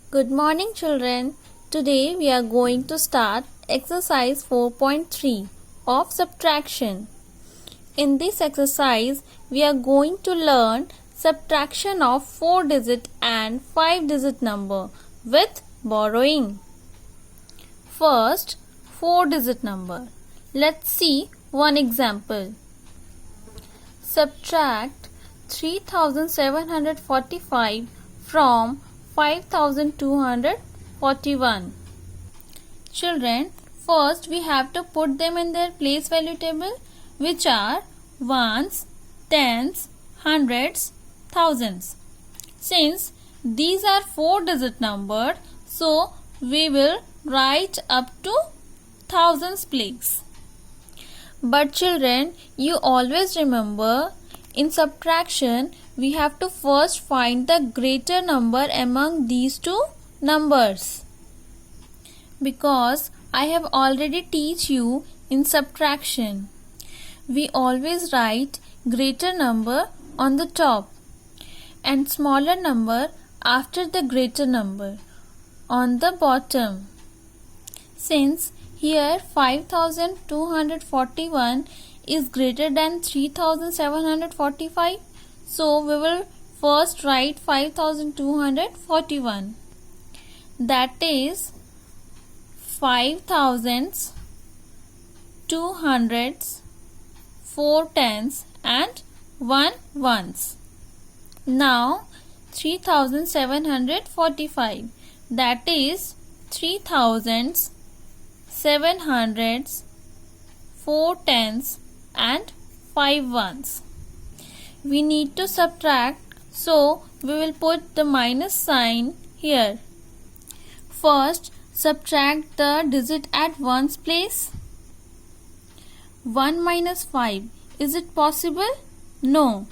Good morning, children. Today we are going to start exercise 4.3 of subtraction. In this exercise, we are going to learn subtraction of 4-digit and 5-digit number with borrowing. First, 4-digit number. Let's see one example. Subtract 3745 from 5241. Children, first we have to put them in their place value table, which are ones, tens, hundreds, thousands. Since these are 4-digit numbers, so we will write up to thousands place. But children, you always remember, in subtraction, we have to first find the greater number among these two numbers. Because I have already teach you in subtraction, we always write greater number on the top and smaller number after the greater number on the bottom. Since here 5241 is greater than 3745, so we will first write 5241. That is 5 thousands, 2 hundreds, 4 tens and 1 ones. Now 3745, that is 3 thousands, 7 hundreds, 4 tens and 5 ones. We need to subtract, so we will put the minus sign here. First, subtract the digit at ones place. 1 minus 5. Is it possible? No.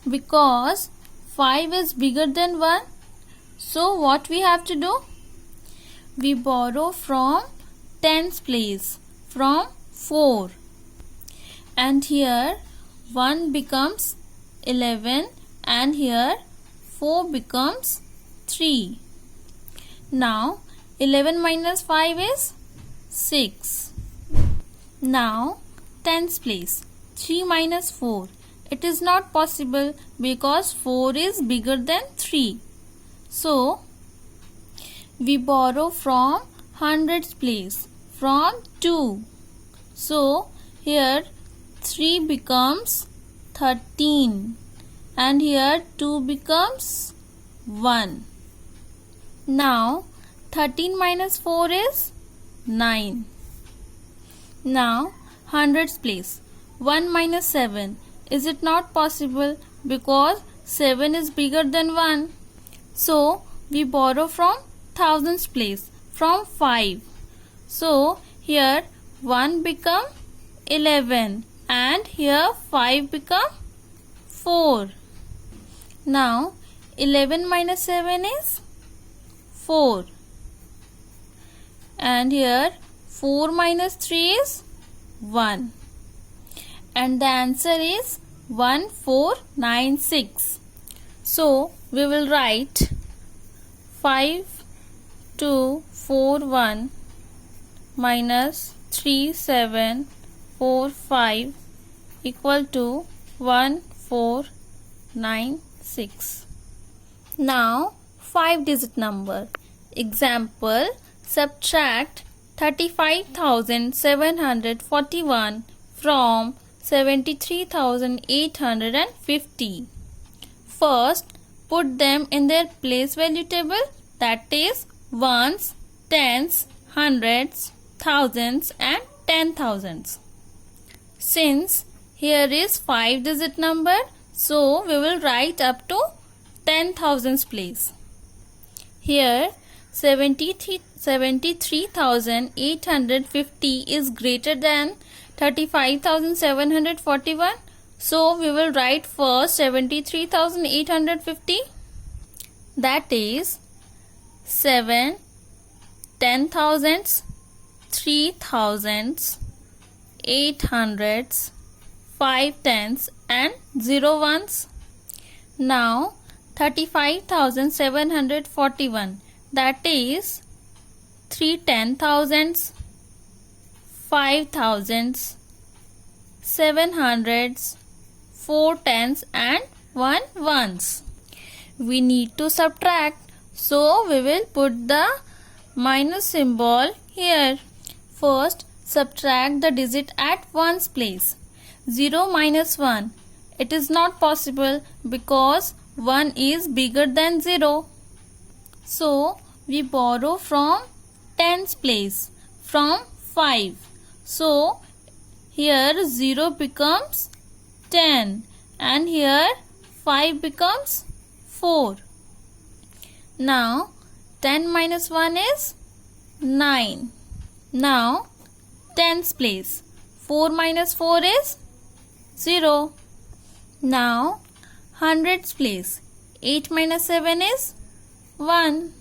Because 5 is bigger than 1. So what we have to do? We borrow from tens place, from 4. And here 1 becomes 11 and here 4 becomes 3. Now 11 minus 5 is 6. Now tens place, 3 minus 4. It is not possible because 4 is bigger than 3. So we borrow from hundreds place, from 2. So here 3 becomes 13 and here 2 becomes 1. Now 13 minus 4 is 9. Now hundreds place, 1 minus 7. Is it not possible because 7 is bigger than 1? So we borrow from thousands place, from 5. So here 1 become 11 and here 5 become 4. Now 11 minus 7 is 4. And here 4 minus 3 is 1. And the answer is 1496. So we will write 5241 minus 3745 equal to 1496. Now 5-digit number. Example, subtract 35,741 from 73,850. First, put them in their place value table, that is ones, tens, hundreds, thousands and 10,000s. Since here is 5-digit number, so we will write up to 10,000s place. Here 73,850 is greater than 35,741. So we will write first 73,850. That is 7 10,000s, 3,000s, 800s, 5 tens and 0 ones. Now 35,741. that is 3 10,000s, 5 thousands, 7 hundreds, 4 tens and 1 ones. We need to subtract, so we will put the minus symbol here. First, subtract the digit at ones place. 0 minus 1. It is not possible because 1 is bigger than 0. So, we borrow from tens place, from 5. So, here 0 becomes 10 and here 5 becomes 4. Now, 10 minus 1 is 9. Now, tens place. 4 minus 4 is 0. Now, hundreds place. 8 minus 7 is 1.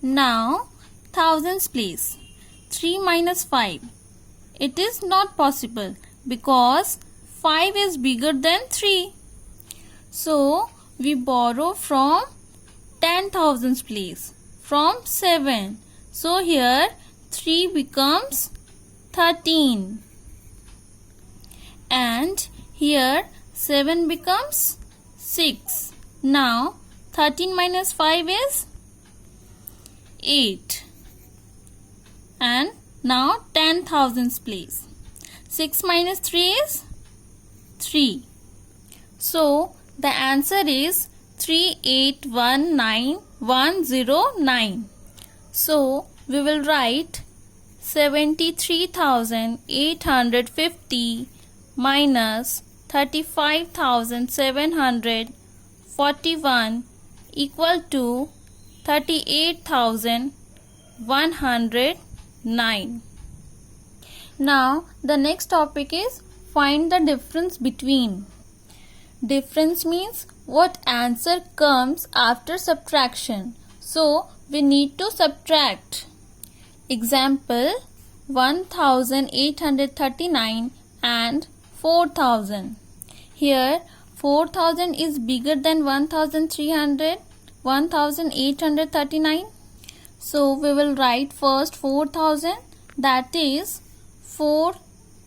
Now, thousands place. 3 minus 5. It is not possible because 5 is bigger than 3. So, we borrow from 10,000s place, from 7. So, here 3 becomes 13. And here 7 becomes 6. Now, 13 minus 5 is 8. And now 10,000s place. 6 minus 3 is 3. So, the answer is 3819109. So, we will write 73,850 minus 35,741 equal to 38,109. Now, the next topic is find the difference between. Difference means what answer comes after subtraction. So, we need to subtract. Example 1839 and 4000. Here 4000 is bigger than 1839. So, we will write first 4000, that is 4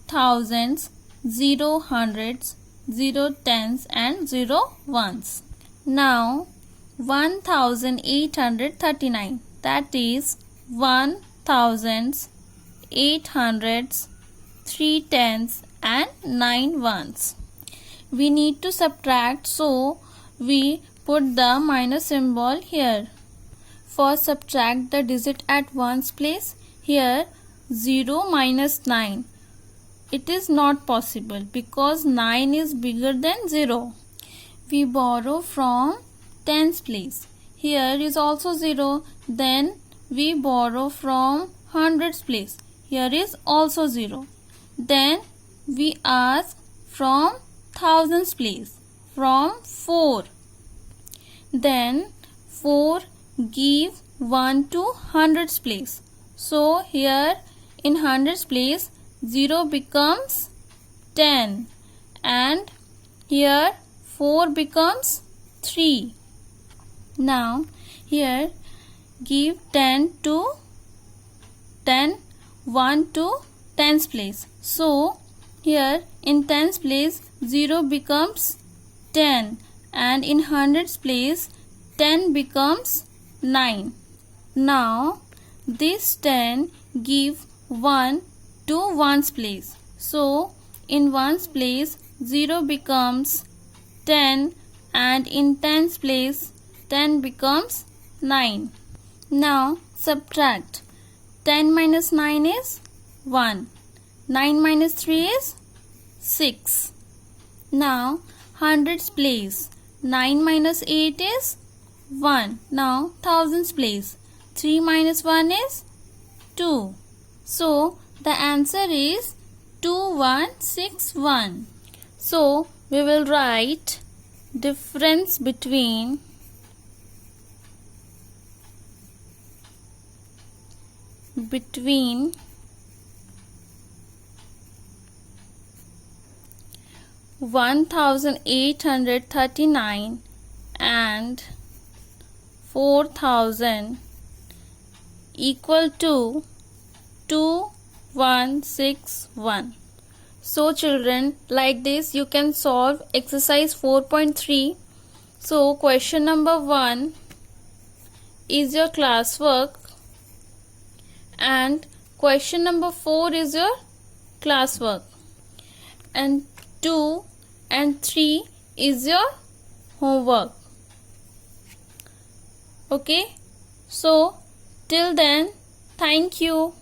thousands, 0 hundreds, 0 tens and 0 ones. Now 1839, that is 1 thousands, 8 hundreds, 3 tens and 9 ones. We need to subtract, so we put the minus symbol here. First, subtract the digit at ones place. Here 0 minus 9. It is not possible because 9 is bigger than 0. We borrow from tens place. Here is also 0. Then we borrow from hundreds place. Here is also 0. Then we ask from thousands place, from 4. Then 4 give 1 to hundreds place. So here in hundreds place 0 becomes 10 and here 4 becomes 3. Now here give 10 to 10, 1 to tens place. So here in tens place 0 becomes 10 and in hundreds place 10 becomes 9. Now this 10 give 1 to ones place. So in ones place 0 becomes 10 and in tens place 10 becomes 9. Now subtract. 10 minus 9 is 1. 9 minus 3 is 6. Now hundreds place. 9 minus 8 is 1. Now thousands place. 3 minus 1 is 2. So the answer is 2161. So we will write difference between 1839 and 4000 equal to 2161. So children, like this you can solve exercise 4.3. So question number 1 is your classwork and question number 4 is your classwork, and 2 and 3 is your homework. Okay, so till then, thank you.